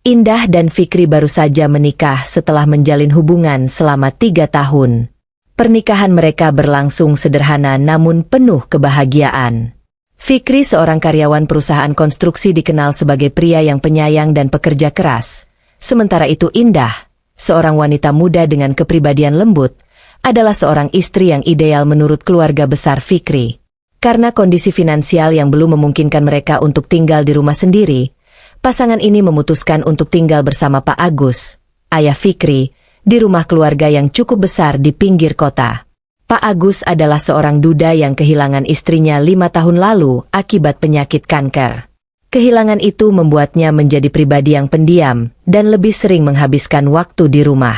Indah dan Fikri baru saja menikah setelah menjalin hubungan selama 3 tahun. Pernikahan mereka berlangsung sederhana namun penuh kebahagiaan. Fikri, seorang karyawan perusahaan konstruksi, dikenal sebagai pria yang penyayang dan pekerja keras. Sementara itu Indah, seorang wanita muda dengan kepribadian lembut, adalah seorang istri yang ideal menurut keluarga besar Fikri. Karena kondisi finansial yang belum memungkinkan mereka untuk tinggal di rumah sendiri, pasangan ini memutuskan untuk tinggal bersama Pak Agus, ayah Fikri, di rumah keluarga yang cukup besar di pinggir kota. Pak Agus adalah seorang duda yang kehilangan istrinya 5 tahun lalu akibat penyakit kanker. Kehilangan itu membuatnya menjadi pribadi yang pendiam dan lebih sering menghabiskan waktu di rumah.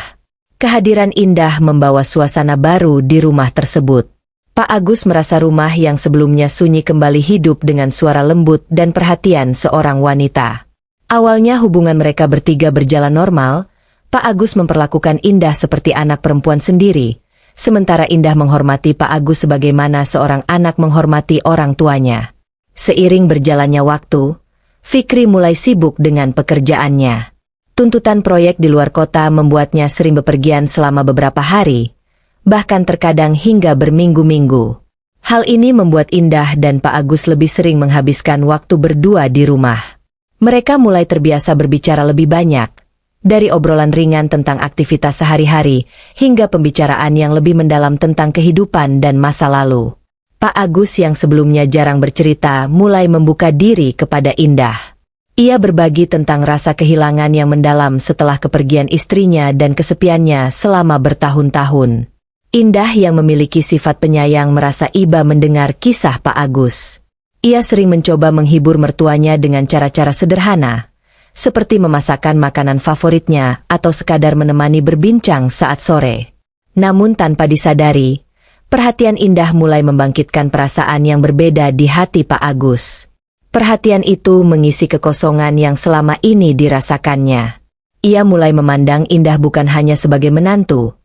Kehadiran Indah membawa suasana baru di rumah tersebut. Pak Agus merasa rumah yang sebelumnya sunyi kembali hidup dengan suara lembut dan perhatian seorang wanita. Awalnya hubungan mereka bertiga berjalan normal. Pak Agus memperlakukan Indah seperti anak perempuan sendiri, sementara Indah menghormati Pak Agus sebagaimana seorang anak menghormati orang tuanya. Seiring berjalannya waktu, Fikri mulai sibuk dengan pekerjaannya. Tuntutan proyek di luar kota membuatnya sering bepergian selama beberapa hari, bahkan terkadang hingga berminggu-minggu. Hal ini membuat Indah dan Pak Agus lebih sering menghabiskan waktu berdua di rumah. Mereka mulai terbiasa berbicara lebih banyak, dari obrolan ringan tentang aktivitas sehari-hari, hingga pembicaraan yang lebih mendalam tentang kehidupan dan masa lalu. Pak Agus yang sebelumnya jarang bercerita mulai membuka diri kepada Indah. Ia berbagi tentang rasa kehilangan yang mendalam setelah kepergian istrinya dan kesepiannya selama bertahun-tahun. Indah yang memiliki sifat penyayang merasa iba mendengar kisah Pak Agus. Ia sering mencoba menghibur mertuanya dengan cara-cara sederhana, seperti memasakkan makanan favoritnya atau sekadar menemani berbincang saat sore. Namun tanpa disadari, perhatian Indah mulai membangkitkan perasaan yang berbeda di hati Pak Agus. Perhatian itu mengisi kekosongan yang selama ini dirasakannya. Ia mulai memandang Indah bukan hanya sebagai menantu,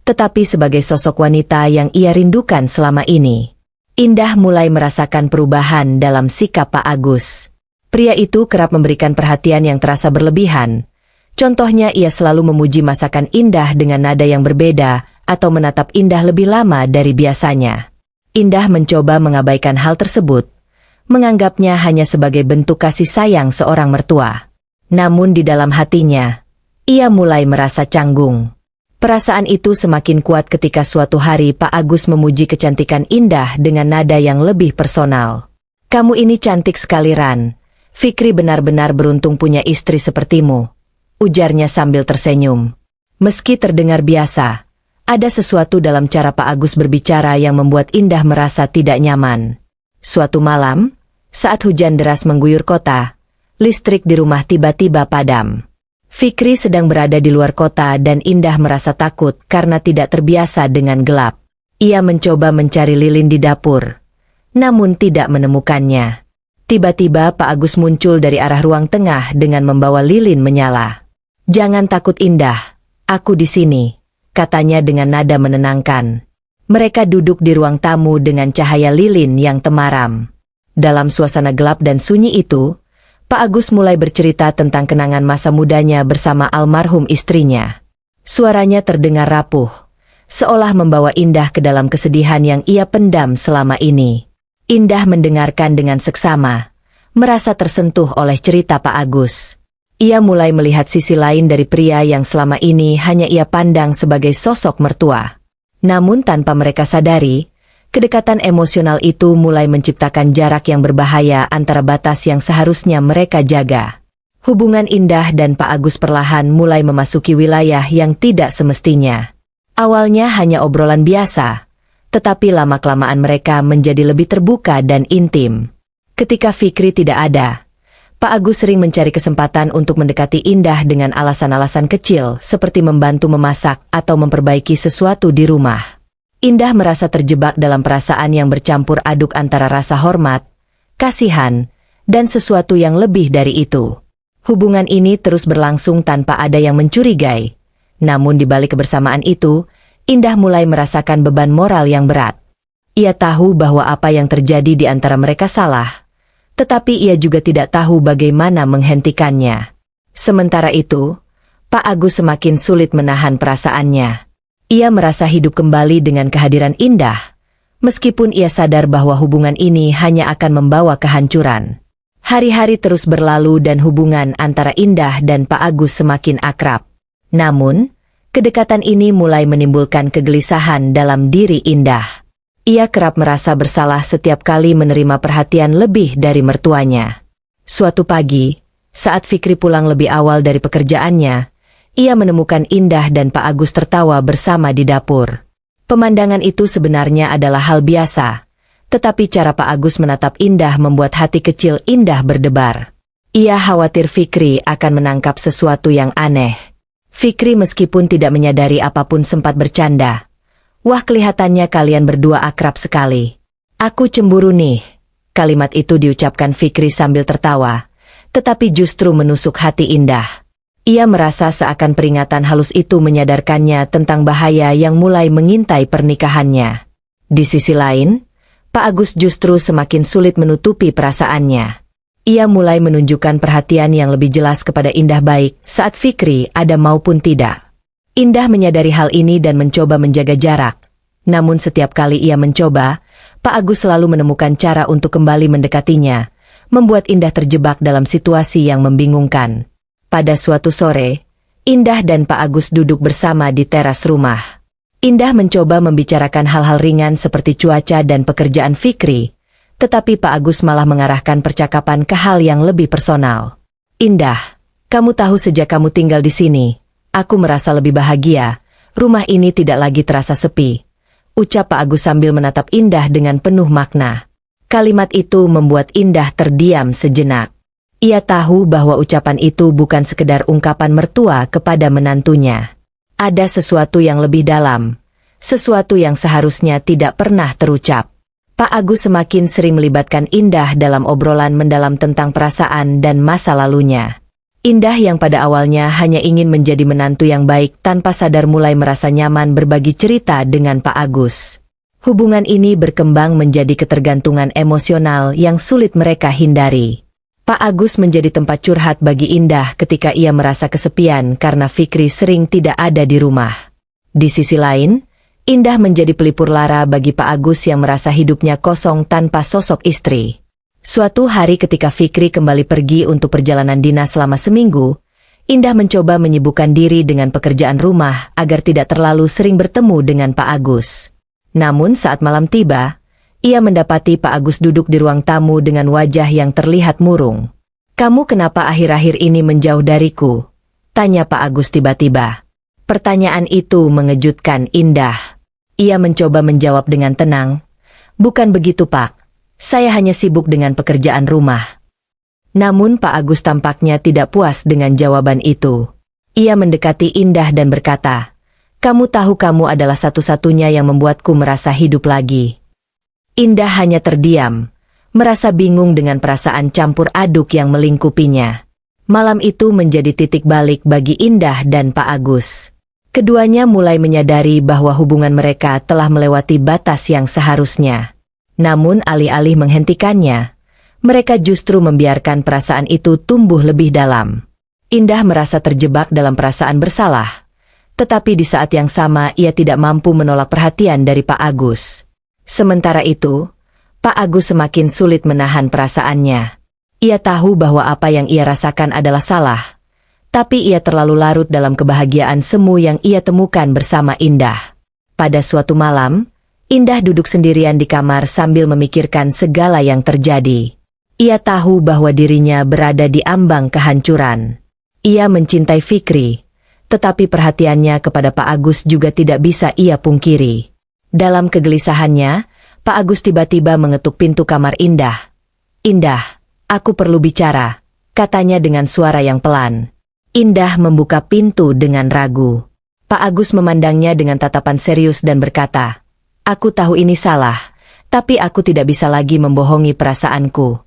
tetapi sebagai sosok wanita yang ia rindukan selama ini. Indah mulai merasakan perubahan dalam sikap Pak Agus. Pria itu kerap memberikan perhatian yang terasa berlebihan. Contohnya, ia selalu memuji masakan Indah dengan nada yang berbeda atau menatap Indah lebih lama dari biasanya. Indah mencoba mengabaikan hal tersebut, menganggapnya hanya sebagai bentuk kasih sayang seorang mertua. Namun di dalam hatinya, ia mulai merasa canggung. Perasaan itu semakin kuat ketika suatu hari Pak Agus memuji kecantikan Indah dengan nada yang lebih personal. "Kamu ini cantik sekali, Ran. Fikri benar-benar beruntung punya istri sepertimu," ujarnya sambil tersenyum. Meski terdengar biasa, ada sesuatu dalam cara Pak Agus berbicara yang membuat Indah merasa tidak nyaman. Suatu malam, saat hujan deras mengguyur kota, listrik di rumah tiba-tiba padam. Fikri sedang berada di luar kota dan Indah merasa takut karena tidak terbiasa dengan gelap. Ia mencoba mencari lilin di dapur, namun tidak menemukannya. Tiba-tiba Pak Agus muncul dari arah ruang tengah dengan membawa lilin menyala. "Jangan takut Indah, aku di sini," katanya dengan nada menenangkan. Mereka duduk di ruang tamu dengan cahaya lilin yang temaram. Dalam suasana gelap dan sunyi itu, Pak Agus mulai bercerita tentang kenangan masa mudanya bersama almarhum istrinya. Suaranya terdengar rapuh, seolah membawa Indah ke dalam kesedihan yang ia pendam selama ini. Indah mendengarkan dengan seksama, merasa tersentuh oleh cerita Pak Agus. Ia mulai melihat sisi lain dari pria yang selama ini hanya ia pandang sebagai sosok mertua. Namun tanpa mereka sadari, kedekatan emosional itu mulai menciptakan jarak yang berbahaya antara batas yang seharusnya mereka jaga. Hubungan Indah dan Pak Agus perlahan mulai memasuki wilayah yang tidak semestinya. Awalnya hanya obrolan biasa, tetapi lama-kelamaan mereka menjadi lebih terbuka dan intim. Ketika Fikri tidak ada, Pak Agus sering mencari kesempatan untuk mendekati Indah dengan alasan-alasan kecil seperti membantu memasak atau memperbaiki sesuatu di rumah. Indah merasa terjebak dalam perasaan yang bercampur aduk antara rasa hormat, kasihan, dan sesuatu yang lebih dari itu. Hubungan ini terus berlangsung tanpa ada yang mencurigai. Namun di balik kebersamaan itu, Indah mulai merasakan beban moral yang berat. Ia tahu bahwa apa yang terjadi di antara mereka salah, tetapi ia juga tidak tahu bagaimana menghentikannya. Sementara itu, Pak Agus semakin sulit menahan perasaannya. Ia merasa hidup kembali dengan kehadiran Indah, meskipun ia sadar bahwa hubungan ini hanya akan membawa kehancuran. Hari-hari terus berlalu dan hubungan antara Indah dan Pak Agus semakin akrab. Namun, kedekatan ini mulai menimbulkan kegelisahan dalam diri Indah. Ia kerap merasa bersalah setiap kali menerima perhatian lebih dari mertuanya. Suatu pagi, saat Fikri pulang lebih awal dari pekerjaannya, ia menemukan Indah dan Pak Agus tertawa bersama di dapur. Pemandangan itu sebenarnya adalah hal biasa, tetapi cara Pak Agus menatap Indah membuat hati kecil Indah berdebar. Ia khawatir Fikri akan menangkap sesuatu yang aneh. Fikri meskipun tidak menyadari apapun sempat bercanda. "Wah, kelihatannya kalian berdua akrab sekali. Aku cemburu nih." Kalimat itu diucapkan Fikri sambil tertawa, tetapi justru menusuk hati Indah. Ia merasa seakan peringatan halus itu menyadarkannya tentang bahaya yang mulai mengintai pernikahannya. Di sisi lain, Pak Agus justru semakin sulit menutupi perasaannya. Ia mulai menunjukkan perhatian yang lebih jelas kepada Indah baik saat Fikri ada maupun tidak. Indah menyadari hal ini dan mencoba menjaga jarak. Namun setiap kali ia mencoba, Pak Agus selalu menemukan cara untuk kembali mendekatinya, membuat Indah terjebak dalam situasi yang membingungkan. Pada suatu sore, Indah dan Pak Agus duduk bersama di teras rumah. Indah mencoba membicarakan hal-hal ringan seperti cuaca dan pekerjaan Fikri, tetapi Pak Agus malah mengarahkan percakapan ke hal yang lebih personal. "Indah, kamu tahu sejak kamu tinggal di sini, aku merasa lebih bahagia, rumah ini tidak lagi terasa sepi," ucap Pak Agus sambil menatap Indah dengan penuh makna. Kalimat itu membuat Indah terdiam sejenak. Ia tahu bahwa ucapan itu bukan sekedar ungkapan mertua kepada menantunya. Ada sesuatu yang lebih dalam, sesuatu yang seharusnya tidak pernah terucap. Pak Agus semakin sering melibatkan Indah dalam obrolan mendalam tentang perasaan dan masa lalunya. Indah yang pada awalnya hanya ingin menjadi menantu yang baik tanpa sadar mulai merasa nyaman berbagi cerita dengan Pak Agus. Hubungan ini berkembang menjadi ketergantungan emosional yang sulit mereka hindari. Pak Agus menjadi tempat curhat bagi Indah ketika ia merasa kesepian karena Fikri sering tidak ada di rumah. Di sisi lain, Indah menjadi pelipur lara bagi Pak Agus yang merasa hidupnya kosong tanpa sosok istri. Suatu hari ketika Fikri kembali pergi untuk perjalanan dinas selama seminggu, Indah mencoba menyibukkan diri dengan pekerjaan rumah agar tidak terlalu sering bertemu dengan Pak Agus. Namun saat malam tiba, ia mendapati Pak Agus duduk di ruang tamu dengan wajah yang terlihat murung. "Kamu kenapa akhir-akhir ini menjauh dariku?" tanya Pak Agus tiba-tiba. Pertanyaan itu mengejutkan Indah. Ia mencoba menjawab dengan tenang, "Bukan begitu, Pak. Saya hanya sibuk dengan pekerjaan rumah." Namun Pak Agus tampaknya tidak puas dengan jawaban itu. Ia mendekati Indah dan berkata, "Kamu tahu kamu adalah satu-satunya yang membuatku merasa hidup lagi." Indah hanya terdiam, merasa bingung dengan perasaan campur aduk yang melingkupinya. Malam itu menjadi titik balik bagi Indah dan Pak Agus. Keduanya mulai menyadari bahwa hubungan mereka telah melewati batas yang seharusnya. Namun alih-alih menghentikannya, mereka justru membiarkan perasaan itu tumbuh lebih dalam. Indah merasa terjebak dalam perasaan bersalah, tetapi di saat yang sama ia tidak mampu menolak perhatian dari Pak Agus. Sementara itu, Pak Agus semakin sulit menahan perasaannya. Ia tahu bahwa apa yang ia rasakan adalah salah, tapi ia terlalu larut dalam kebahagiaan semu yang ia temukan bersama Indah. Pada suatu malam, Indah duduk sendirian di kamar sambil memikirkan segala yang terjadi. Ia tahu bahwa dirinya berada di ambang kehancuran. Ia mencintai Fikri, tetapi perhatiannya kepada Pak Agus juga tidak bisa ia pungkiri. Dalam kegelisahannya, Pak Agus tiba-tiba mengetuk pintu kamar Indah. "Indah, aku perlu bicara," katanya dengan suara yang pelan. Indah membuka pintu dengan ragu. Pak Agus memandangnya dengan tatapan serius dan berkata, "Aku tahu ini salah, tapi aku tidak bisa lagi membohongi perasaanku."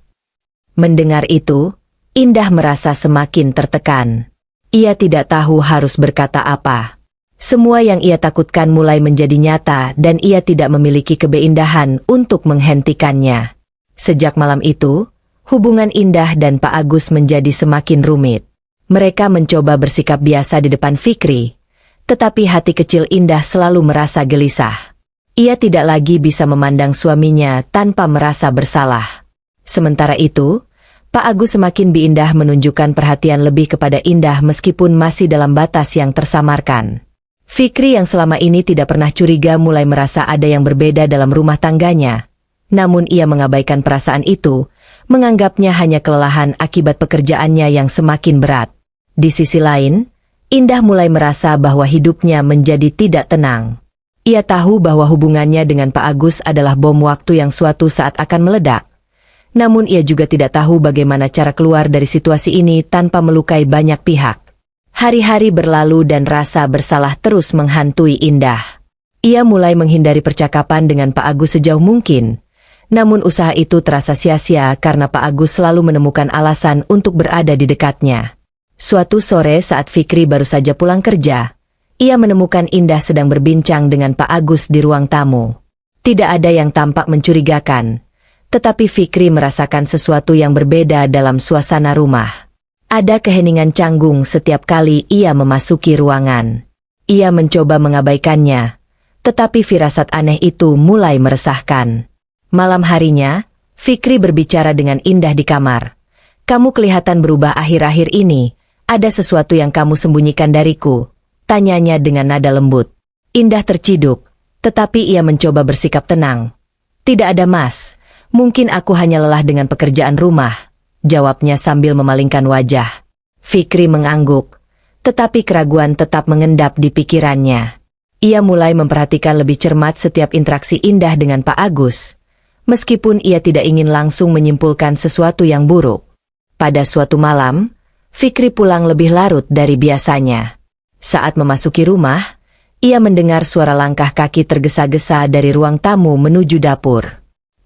Mendengar itu, Indah merasa semakin tertekan. Ia tidak tahu harus berkata apa. Semua yang ia takutkan mulai menjadi nyata dan ia tidak memiliki keindahan untuk menghentikannya. Sejak malam itu, hubungan Indah dan Pak Agus menjadi semakin rumit. Mereka mencoba bersikap biasa di depan Fikri, tetapi hati kecil Indah selalu merasa gelisah. Ia tidak lagi bisa memandang suaminya tanpa merasa bersalah. Sementara itu, Pak Agus semakin Indah menunjukkan perhatian lebih kepada Indah meskipun masih dalam batas yang tersamarkan. Fikri yang selama ini tidak pernah curiga mulai merasa ada yang berbeda dalam rumah tangganya. Namun ia mengabaikan perasaan itu, menganggapnya hanya kelelahan akibat pekerjaannya yang semakin berat. Di sisi lain, Indah mulai merasa bahwa hidupnya menjadi tidak tenang. Ia tahu bahwa hubungannya dengan Pak Agus adalah bom waktu yang suatu saat akan meledak. Namun ia juga tidak tahu bagaimana cara keluar dari situasi ini tanpa melukai banyak pihak. Hari-hari berlalu dan rasa bersalah terus menghantui Indah. Ia mulai menghindari percakapan dengan Pak Agus sejauh mungkin. Namun usaha itu terasa sia-sia karena Pak Agus selalu menemukan alasan untuk berada di dekatnya. Suatu sore saat Fikri baru saja pulang kerja, ia menemukan Indah sedang berbincang dengan Pak Agus di ruang tamu. Tidak ada yang tampak mencurigakan, tetapi Fikri merasakan sesuatu yang berbeda dalam suasana rumah. Ada keheningan canggung setiap kali ia memasuki ruangan. Ia mencoba mengabaikannya, tetapi firasat aneh itu mulai meresahkan. Malam harinya, Fikri berbicara dengan Indah di kamar. "Kamu kelihatan berubah akhir-akhir ini. Ada sesuatu yang kamu sembunyikan dariku?" tanyanya dengan nada lembut. Indah terciduk, tetapi ia mencoba bersikap tenang. "Tidak ada, Mas. Mungkin aku hanya lelah dengan pekerjaan rumah," jawabnya sambil memalingkan wajah. Fikri mengangguk, tetapi keraguan tetap mengendap di pikirannya. Ia mulai memperhatikan lebih cermat setiap interaksi Indah dengan Pak Agus, meskipun ia tidak ingin langsung menyimpulkan sesuatu yang buruk. Pada suatu malam, Fikri pulang lebih larut dari biasanya. Saat memasuki rumah, ia mendengar suara langkah kaki tergesa-gesa dari ruang tamu menuju dapur.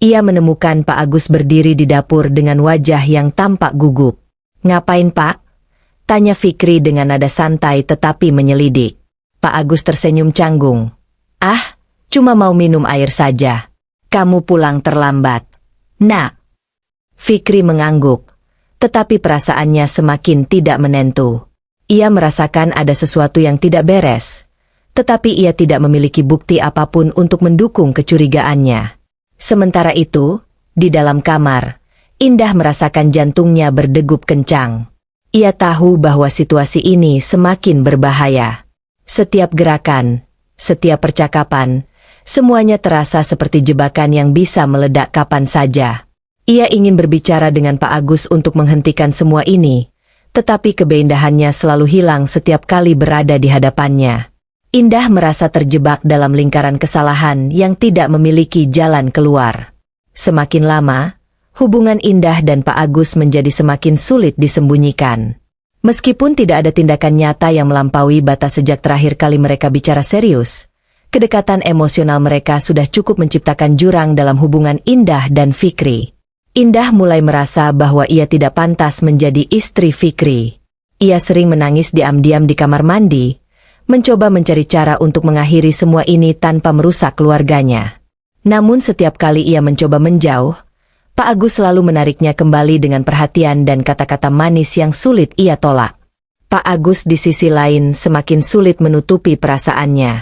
Ia menemukan Pak Agus berdiri di dapur dengan wajah yang tampak gugup. "Ngapain, Pak?" tanya Fikri dengan nada santai tetapi menyelidik. Pak Agus tersenyum canggung. "Ah, cuma mau minum air saja. Kamu pulang terlambat." "Nak." Fikri mengangguk, tetapi perasaannya semakin tidak menentu. Ia merasakan ada sesuatu yang tidak beres, tetapi ia tidak memiliki bukti apapun untuk mendukung kecurigaannya. Sementara itu, di dalam kamar, Indah merasakan jantungnya berdegup kencang. Ia tahu bahwa situasi ini semakin berbahaya. Setiap gerakan, setiap percakapan, semuanya terasa seperti jebakan yang bisa meledak kapan saja. Ia ingin berbicara dengan Pak Agus untuk menghentikan semua ini, tetapi keindahannya selalu hilang setiap kali berada di hadapannya. Indah merasa terjebak dalam lingkaran kesalahan yang tidak memiliki jalan keluar. Semakin lama, hubungan Indah dan Pak Agus menjadi semakin sulit disembunyikan. Meskipun tidak ada tindakan nyata yang melampaui batas sejak terakhir kali mereka bicara serius, kedekatan emosional mereka sudah cukup menciptakan jurang dalam hubungan Indah dan Fikri. Indah mulai merasa bahwa ia tidak pantas menjadi istri Fikri. Ia sering menangis diam-diam di kamar mandi, mencoba mencari cara untuk mengakhiri semua ini tanpa merusak keluarganya. Namun setiap kali ia mencoba menjauh, Pak Agus selalu menariknya kembali dengan perhatian dan kata-kata manis yang sulit ia tolak. Pak Agus di sisi lain semakin sulit menutupi perasaannya.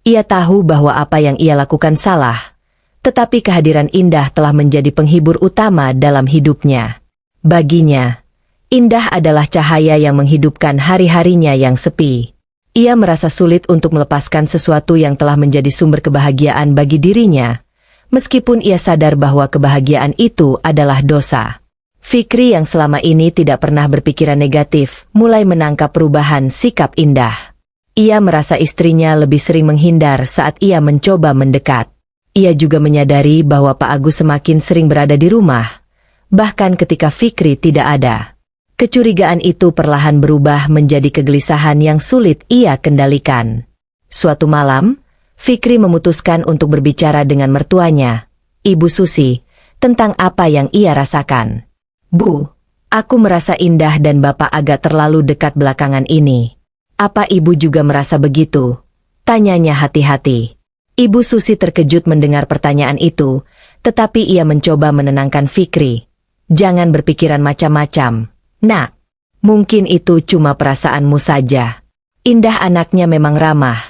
Ia tahu bahwa apa yang ia lakukan salah, tetapi kehadiran Indah telah menjadi penghibur utama dalam hidupnya. Baginya, Indah adalah cahaya yang menghidupkan hari-harinya yang sepi. Ia merasa sulit untuk melepaskan sesuatu yang telah menjadi sumber kebahagiaan bagi dirinya, meskipun ia sadar bahwa kebahagiaan itu adalah dosa. Fikri yang selama ini tidak pernah berpikiran negatif, mulai menangkap perubahan sikap Indah. Ia merasa istrinya lebih sering menghindar saat ia mencoba mendekat. Ia juga menyadari bahwa Pak Agus semakin sering berada di rumah, bahkan ketika Fikri tidak ada. Kecurigaan itu perlahan berubah menjadi kegelisahan yang sulit ia kendalikan. Suatu malam, Fikri memutuskan untuk berbicara dengan mertuanya, Ibu Susi, tentang apa yang ia rasakan. "Bu, aku merasa Indah dan Bapak agak terlalu dekat belakangan ini. Apa Ibu juga merasa begitu?" tanyanya hati-hati. Ibu Susi terkejut mendengar pertanyaan itu, tetapi ia mencoba menenangkan Fikri. "Jangan berpikiran macam-macam, Nak. Mungkin itu cuma perasaanmu saja. Indah anaknya memang ramah,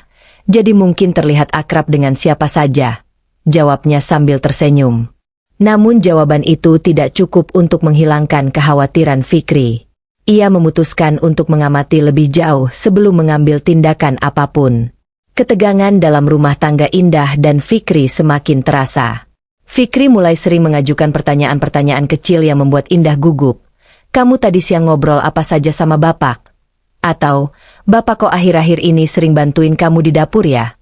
jadi mungkin terlihat akrab dengan siapa saja, jawabnya sambil tersenyum. Namun jawaban itu tidak cukup untuk menghilangkan kekhawatiran Fikri. Ia memutuskan untuk mengamati lebih jauh sebelum mengambil tindakan apapun. Ketegangan dalam rumah tangga Indah dan Fikri semakin terasa. Fikri mulai sering mengajukan pertanyaan-pertanyaan kecil yang membuat Indah gugup. Kamu tadi siang ngobrol apa saja sama bapak? Atau, bapak kok akhir-akhir ini sering bantuin kamu di dapur ya?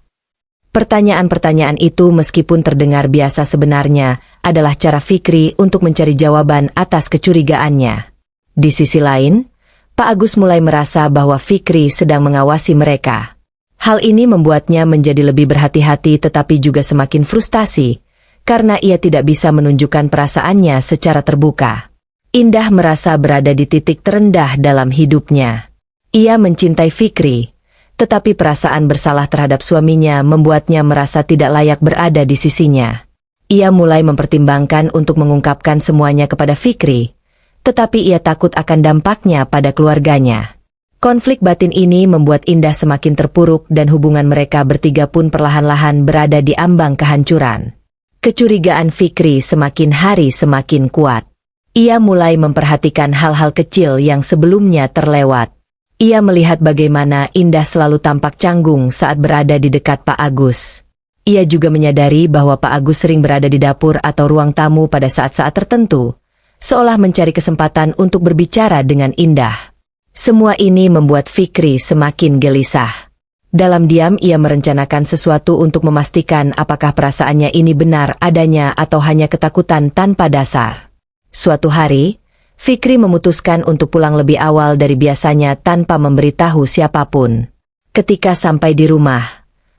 Pertanyaan-pertanyaan itu meskipun terdengar biasa sebenarnya adalah cara Fikri untuk mencari jawaban atas kecurigaannya. Di sisi lain, Pak Agus mulai merasa bahwa Fikri sedang mengawasi mereka. Hal ini membuatnya menjadi lebih berhati-hati tetapi juga semakin frustasi, karena ia tidak bisa menunjukkan perasaannya secara terbuka. Indah merasa berada di titik terendah dalam hidupnya. Ia mencintai Fikri, tetapi perasaan bersalah terhadap suaminya membuatnya merasa tidak layak berada di sisinya. Ia mulai mempertimbangkan untuk mengungkapkan semuanya kepada Fikri, tetapi ia takut akan dampaknya pada keluarganya. Konflik batin ini membuat Indah semakin terpuruk dan hubungan mereka bertiga pun perlahan-lahan berada di ambang kehancuran. Kecurigaan Fikri semakin hari semakin kuat. Ia mulai memperhatikan hal-hal kecil yang sebelumnya terlewat. Ia melihat bagaimana Indah selalu tampak canggung saat berada di dekat Pak Agus. Ia juga menyadari bahwa Pak Agus sering berada di dapur atau ruang tamu pada saat-saat tertentu, seolah mencari kesempatan untuk berbicara dengan Indah. Semua ini membuat Fikri semakin gelisah. Dalam diam ia merencanakan sesuatu untuk memastikan apakah perasaannya ini benar adanya atau hanya ketakutan tanpa dasar. Suatu hari, Fikri memutuskan untuk pulang lebih awal dari biasanya tanpa memberitahu siapapun. Ketika sampai di rumah,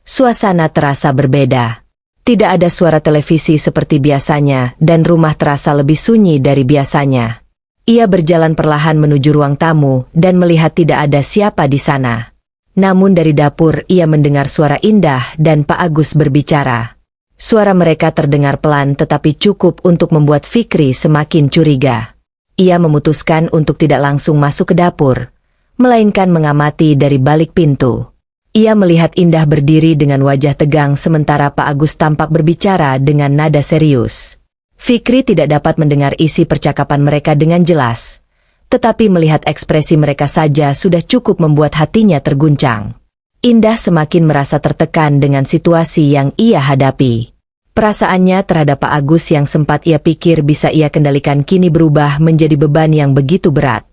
suasana terasa berbeda. Tidak ada suara televisi seperti biasanya dan rumah terasa lebih sunyi dari biasanya. Ia berjalan perlahan menuju ruang tamu dan melihat tidak ada siapa di sana. Namun dari dapur ia mendengar suara Indah dan Pak Agus berbicara. Suara mereka terdengar pelan tetapi cukup untuk membuat Fikri semakin curiga. Ia memutuskan untuk tidak langsung masuk ke dapur, melainkan mengamati dari balik pintu. Ia melihat Indah berdiri dengan wajah tegang sementara Pak Agus tampak berbicara dengan nada serius. Fikri tidak dapat mendengar isi percakapan mereka dengan jelas, tetapi melihat ekspresi mereka saja sudah cukup membuat hatinya terguncang. Indah semakin merasa tertekan dengan situasi yang ia hadapi. Perasaannya terhadap Pak Agus yang sempat ia pikir bisa ia kendalikan kini berubah menjadi beban yang begitu berat.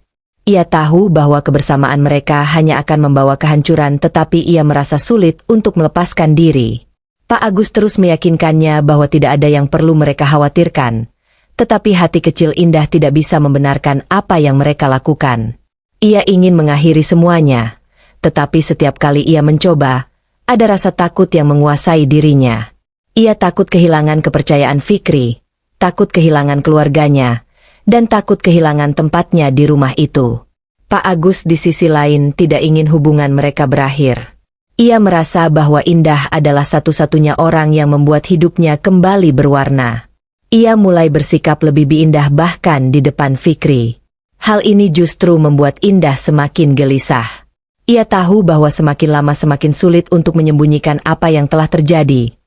Ia tahu bahwa kebersamaan mereka hanya akan membawa kehancuran tetapi ia merasa sulit untuk melepaskan diri. Pak Agus terus meyakinkannya bahwa tidak ada yang perlu mereka khawatirkan, tetapi hati kecil Indah tidak bisa membenarkan apa yang mereka lakukan. Ia ingin mengakhiri semuanya, tetapi setiap kali ia mencoba, ada rasa takut yang menguasai dirinya. Ia takut kehilangan kepercayaan Fikri, takut kehilangan keluarganya, dan takut kehilangan tempatnya di rumah itu. Pak Agus di sisi lain tidak ingin hubungan mereka berakhir. Ia merasa bahwa Indah adalah satu-satunya orang yang membuat hidupnya kembali berwarna. Ia mulai bersikap lebih indah bahkan di depan Fikri. Hal ini justru membuat Indah semakin gelisah. Ia tahu bahwa semakin lama semakin sulit untuk menyembunyikan apa yang telah terjadi.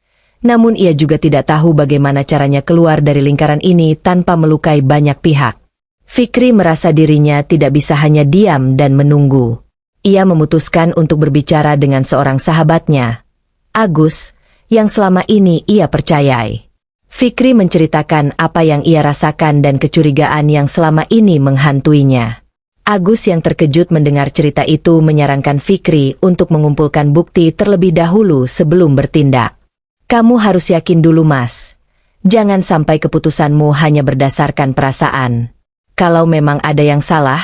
Namun ia juga tidak tahu bagaimana caranya keluar dari lingkaran ini tanpa melukai banyak pihak. Fikri merasa dirinya tidak bisa hanya diam dan menunggu. Ia memutuskan untuk berbicara dengan seorang sahabatnya, Agus, yang selama ini ia percayai. Fikri menceritakan apa yang ia rasakan dan kecurigaan yang selama ini menghantuinya. Agus yang terkejut mendengar cerita itu menyarankan Fikri untuk mengumpulkan bukti terlebih dahulu sebelum bertindak. Kamu harus yakin dulu Mas. Jangan sampai keputusanmu hanya berdasarkan perasaan. Kalau memang ada yang salah,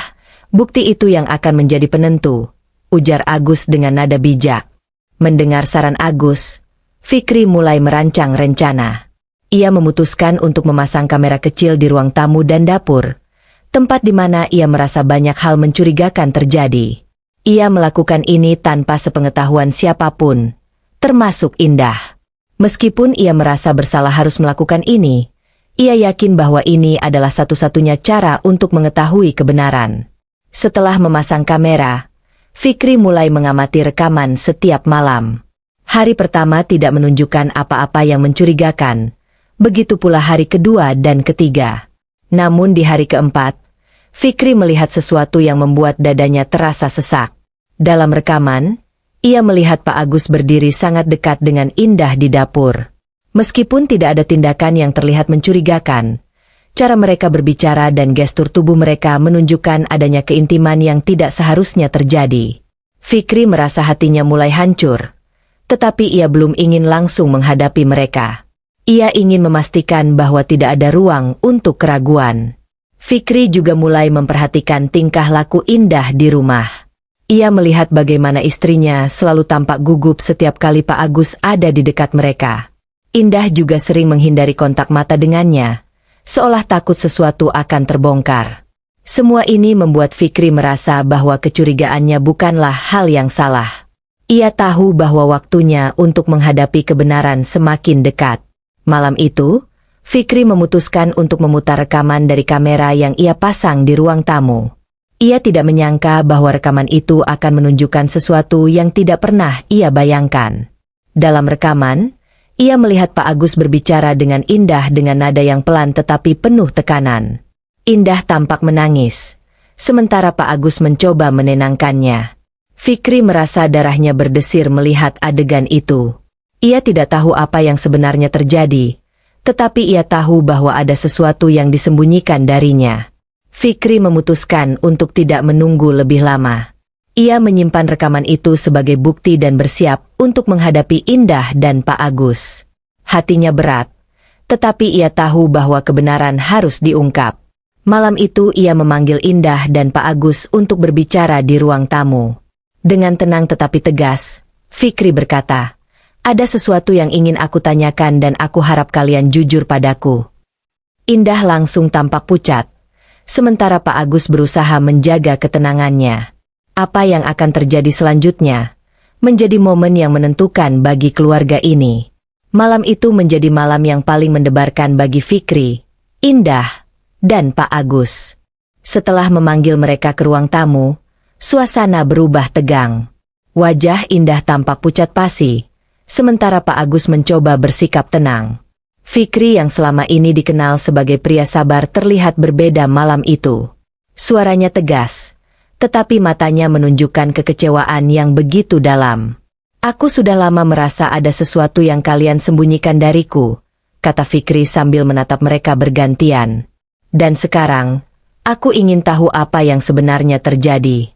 bukti itu yang akan menjadi penentu, ujar Agus dengan nada bijak. Mendengar saran Agus, Fikri mulai merancang rencana. Ia memutuskan untuk memasang kamera kecil di ruang tamu dan dapur, tempat di mana ia merasa banyak hal mencurigakan terjadi. Ia melakukan ini tanpa sepengetahuan siapapun, termasuk Indah. Meskipun ia merasa bersalah harus melakukan ini, ia yakin bahwa ini adalah satu-satunya cara untuk mengetahui kebenaran. Setelah memasang kamera, Fikri mulai mengamati rekaman setiap malam. Hari pertama tidak menunjukkan apa-apa yang mencurigakan, begitu pula hari kedua dan ketiga. Namun di hari keempat, Fikri melihat sesuatu yang membuat dadanya terasa sesak. Dalam rekaman, ia melihat Pak Agus berdiri sangat dekat dengan Indah di dapur. Meskipun tidak ada tindakan yang terlihat mencurigakan, cara mereka berbicara dan gestur tubuh mereka menunjukkan adanya keintiman yang tidak seharusnya terjadi. Fikri merasa hatinya mulai hancur, tetapi ia belum ingin langsung menghadapi mereka. Ia ingin memastikan bahwa tidak ada ruang untuk keraguan. Fikri juga mulai memperhatikan tingkah laku Indah di rumah. Ia melihat bagaimana istrinya selalu tampak gugup setiap kali Pak Agus ada di dekat mereka. Indah juga sering menghindari kontak mata dengannya, seolah takut sesuatu akan terbongkar. Semua ini membuat Fikri merasa bahwa kecurigaannya bukanlah hal yang salah. Ia tahu bahwa waktunya untuk menghadapi kebenaran semakin dekat. Malam itu, Fikri memutuskan untuk memutar rekaman dari kamera yang ia pasang di ruang tamu. Ia tidak menyangka bahwa rekaman itu akan menunjukkan sesuatu yang tidak pernah ia bayangkan. Dalam rekaman, ia melihat Pak Agus berbicara dengan Indah dengan nada yang pelan tetapi penuh tekanan. Indah tampak menangis, sementara Pak Agus mencoba menenangkannya. Fikri merasa darahnya berdesir melihat adegan itu. Ia tidak tahu apa yang sebenarnya terjadi, tetapi ia tahu bahwa ada sesuatu yang disembunyikan darinya. Fikri memutuskan untuk tidak menunggu lebih lama. Ia menyimpan rekaman itu sebagai bukti dan bersiap untuk menghadapi Indah dan Pak Agus. Hatinya berat, tetapi ia tahu bahwa kebenaran harus diungkap. Malam itu ia memanggil Indah dan Pak Agus untuk berbicara di ruang tamu. Dengan tenang tetapi tegas, Fikri berkata, "Ada sesuatu yang ingin aku tanyakan dan aku harap kalian jujur padaku." Indah langsung tampak pucat, sementara Pak Agus berusaha menjaga ketenangannya. Apa yang akan terjadi selanjutnya menjadi momen yang menentukan bagi keluarga ini. Malam itu menjadi malam yang paling mendebarkan bagi Fikri, Indah, dan Pak Agus. Setelah memanggil mereka ke ruang tamu, suasana berubah tegang. Wajah Indah tampak pucat pasi, sementara Pak Agus mencoba bersikap tenang. Fikri yang selama ini dikenal sebagai pria sabar terlihat berbeda malam itu. Suaranya tegas, tetapi matanya menunjukkan kekecewaan yang begitu dalam. "Aku sudah lama merasa ada sesuatu yang kalian sembunyikan dariku," kata Fikri sambil menatap mereka bergantian. "Dan sekarang, aku ingin tahu apa yang sebenarnya terjadi."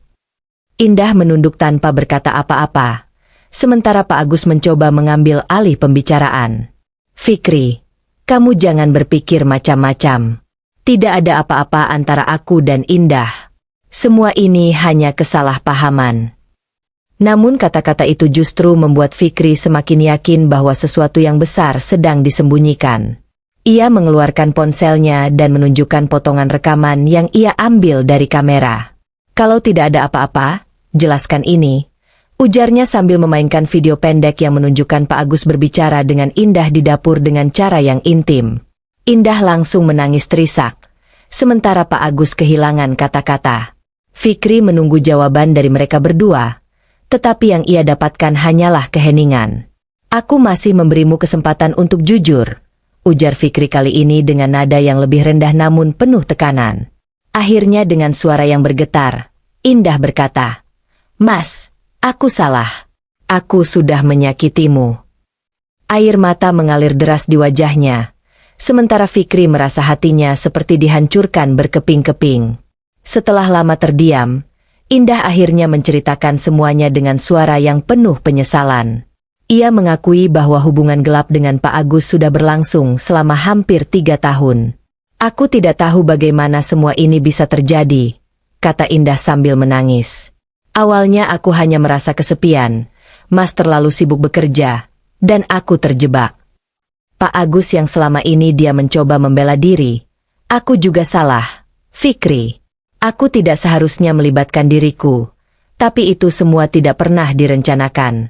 Indah menunduk tanpa berkata apa-apa, sementara Pak Agus mencoba mengambil alih pembicaraan. "Fikri, kamu jangan berpikir macam-macam. Tidak ada apa-apa antara aku dan Indah. Semua ini hanya kesalahpahaman." Namun kata-kata itu justru membuat Fikri semakin yakin bahwa sesuatu yang besar sedang disembunyikan. Ia mengeluarkan ponselnya dan menunjukkan potongan rekaman yang ia ambil dari kamera. "Kalau tidak ada apa-apa, jelaskan ini," ujarnya sambil memainkan video pendek yang menunjukkan Pak Agus berbicara dengan Indah di dapur dengan cara yang intim. Indah langsung menangis terisak, sementara Pak Agus kehilangan kata-kata. Fikri menunggu jawaban dari mereka berdua, tetapi yang ia dapatkan hanyalah keheningan. "Aku masih memberimu kesempatan untuk jujur," ujar Fikri kali ini dengan nada yang lebih rendah namun penuh tekanan. Akhirnya dengan suara yang bergetar, Indah berkata, "Mas, aku salah. Aku sudah menyakitimu." Air mata mengalir deras di wajahnya, sementara Fikri merasa hatinya seperti dihancurkan berkeping-keping. Setelah lama terdiam, Indah akhirnya menceritakan semuanya dengan suara yang penuh penyesalan. Ia mengakui bahwa hubungan gelap dengan Pak Agus sudah berlangsung selama hampir 3 tahun. "Aku tidak tahu bagaimana semua ini bisa terjadi," kata Indah sambil menangis. "Awalnya aku hanya merasa kesepian, Mas terlalu sibuk bekerja, dan aku terjebak. Pak Agus yang selama ini dia mencoba membela diri. Aku juga salah, Fikri. Aku tidak seharusnya melibatkan diriku, tapi itu semua tidak pernah direncanakan."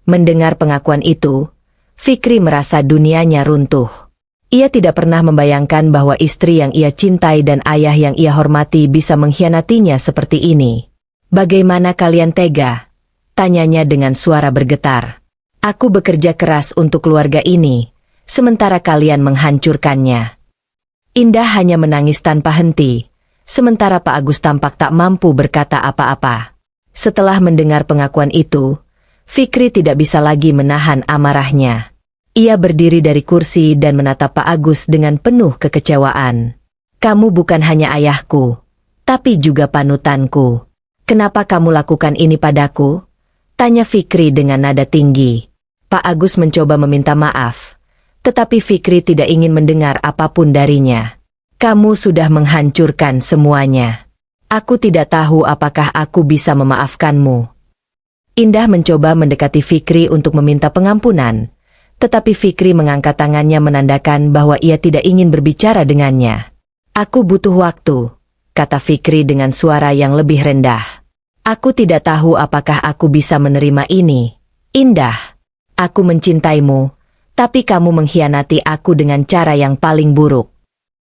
Mendengar pengakuan itu, Fikri merasa dunianya runtuh. Ia tidak pernah membayangkan bahwa istri yang ia cintai dan ayah yang ia hormati bisa mengkhianatinya seperti ini. "Bagaimana kalian tega?" tanyanya dengan suara bergetar. "Aku bekerja keras untuk keluarga ini, sementara kalian menghancurkannya." Indah hanya menangis tanpa henti, sementara Pak Agus tampak tak mampu berkata apa-apa. Setelah mendengar pengakuan itu, Fikri tidak bisa lagi menahan amarahnya. Ia berdiri dari kursi dan menatap Pak Agus dengan penuh kekecewaan. "Kamu bukan hanya ayahku, tapi juga panutanku. Kenapa kamu lakukan ini padaku?" tanya Fikri dengan nada tinggi. Pak Agus mencoba meminta maaf, tetapi Fikri tidak ingin mendengar apapun darinya. "Kamu sudah menghancurkan semuanya. Aku tidak tahu apakah aku bisa memaafkanmu." Indah mencoba mendekati Fikri untuk meminta pengampunan, tetapi Fikri mengangkat tangannya menandakan bahwa ia tidak ingin berbicara dengannya. "Aku butuh waktu," kata Fikri dengan suara yang lebih rendah. "Aku tidak tahu apakah aku bisa menerima ini. Indah, aku mencintaimu, tapi kamu mengkhianati aku dengan cara yang paling buruk."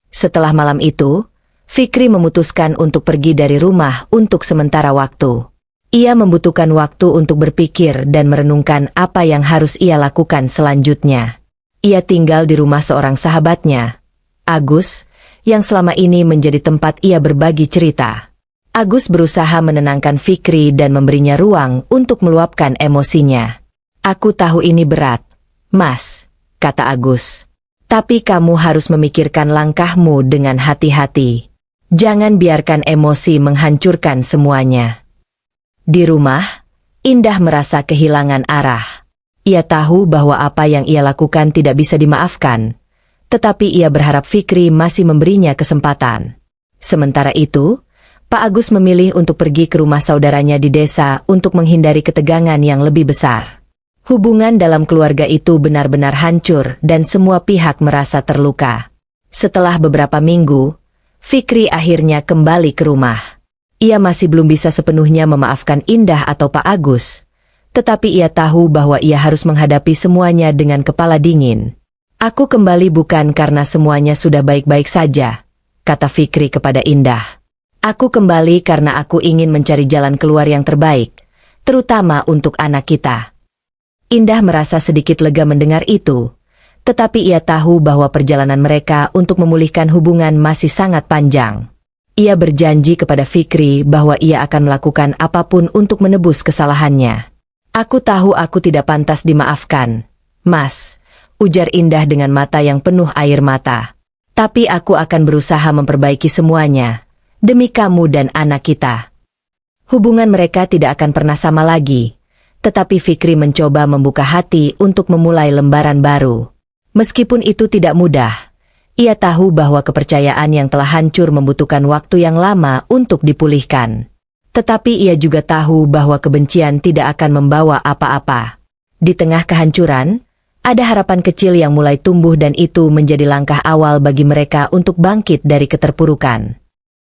Setelah malam itu, Fikri memutuskan untuk pergi dari rumah untuk sementara waktu. Ia membutuhkan waktu untuk berpikir dan merenungkan apa yang harus ia lakukan selanjutnya. Ia tinggal di rumah seorang sahabatnya, Agus, yang selama ini menjadi tempat ia berbagi cerita. Agus berusaha menenangkan Fikri dan memberinya ruang untuk meluapkan emosinya. "Aku tahu ini berat, Mas," kata Agus. "Tapi kamu harus memikirkan langkahmu dengan hati-hati. Jangan biarkan emosi menghancurkan semuanya." Di rumah, Indah merasa kehilangan arah. Ia tahu bahwa apa yang ia lakukan tidak bisa dimaafkan, tetapi ia berharap Fikri masih memberinya kesempatan. Sementara itu, Pak Agus memilih untuk pergi ke rumah saudaranya di desa untuk menghindari ketegangan yang lebih besar. Hubungan dalam keluarga itu benar-benar hancur dan semua pihak merasa terluka. Setelah beberapa minggu, Fikri akhirnya kembali ke rumah. Ia masih belum bisa sepenuhnya memaafkan Indah atau Pak Agus, tetapi ia tahu bahwa ia harus menghadapi semuanya dengan kepala dingin. "Aku kembali bukan karena semuanya sudah baik-baik saja," kata Fikri kepada Indah. "Aku kembali karena aku ingin mencari jalan keluar yang terbaik, terutama untuk anak kita." Indah merasa sedikit lega mendengar itu, tetapi ia tahu bahwa perjalanan mereka untuk memulihkan hubungan masih sangat panjang. Ia berjanji kepada Fikri bahwa ia akan melakukan apapun untuk menebus kesalahannya. "Aku tahu aku tidak pantas dimaafkan, Mas," ujar Indah dengan mata yang penuh air mata. "Tapi aku akan berusaha memperbaiki semuanya, demi kamu dan anak kita." Hubungan mereka tidak akan pernah sama lagi, tetapi Fikri mencoba membuka hati untuk memulai lembaran baru. Meskipun itu tidak mudah, ia tahu bahwa kepercayaan yang telah hancur membutuhkan waktu yang lama untuk dipulihkan. Tetapi ia juga tahu bahwa kebencian tidak akan membawa apa-apa. Di tengah kehancuran, ada harapan kecil yang mulai tumbuh dan itu menjadi langkah awal bagi mereka untuk bangkit dari keterpurukan.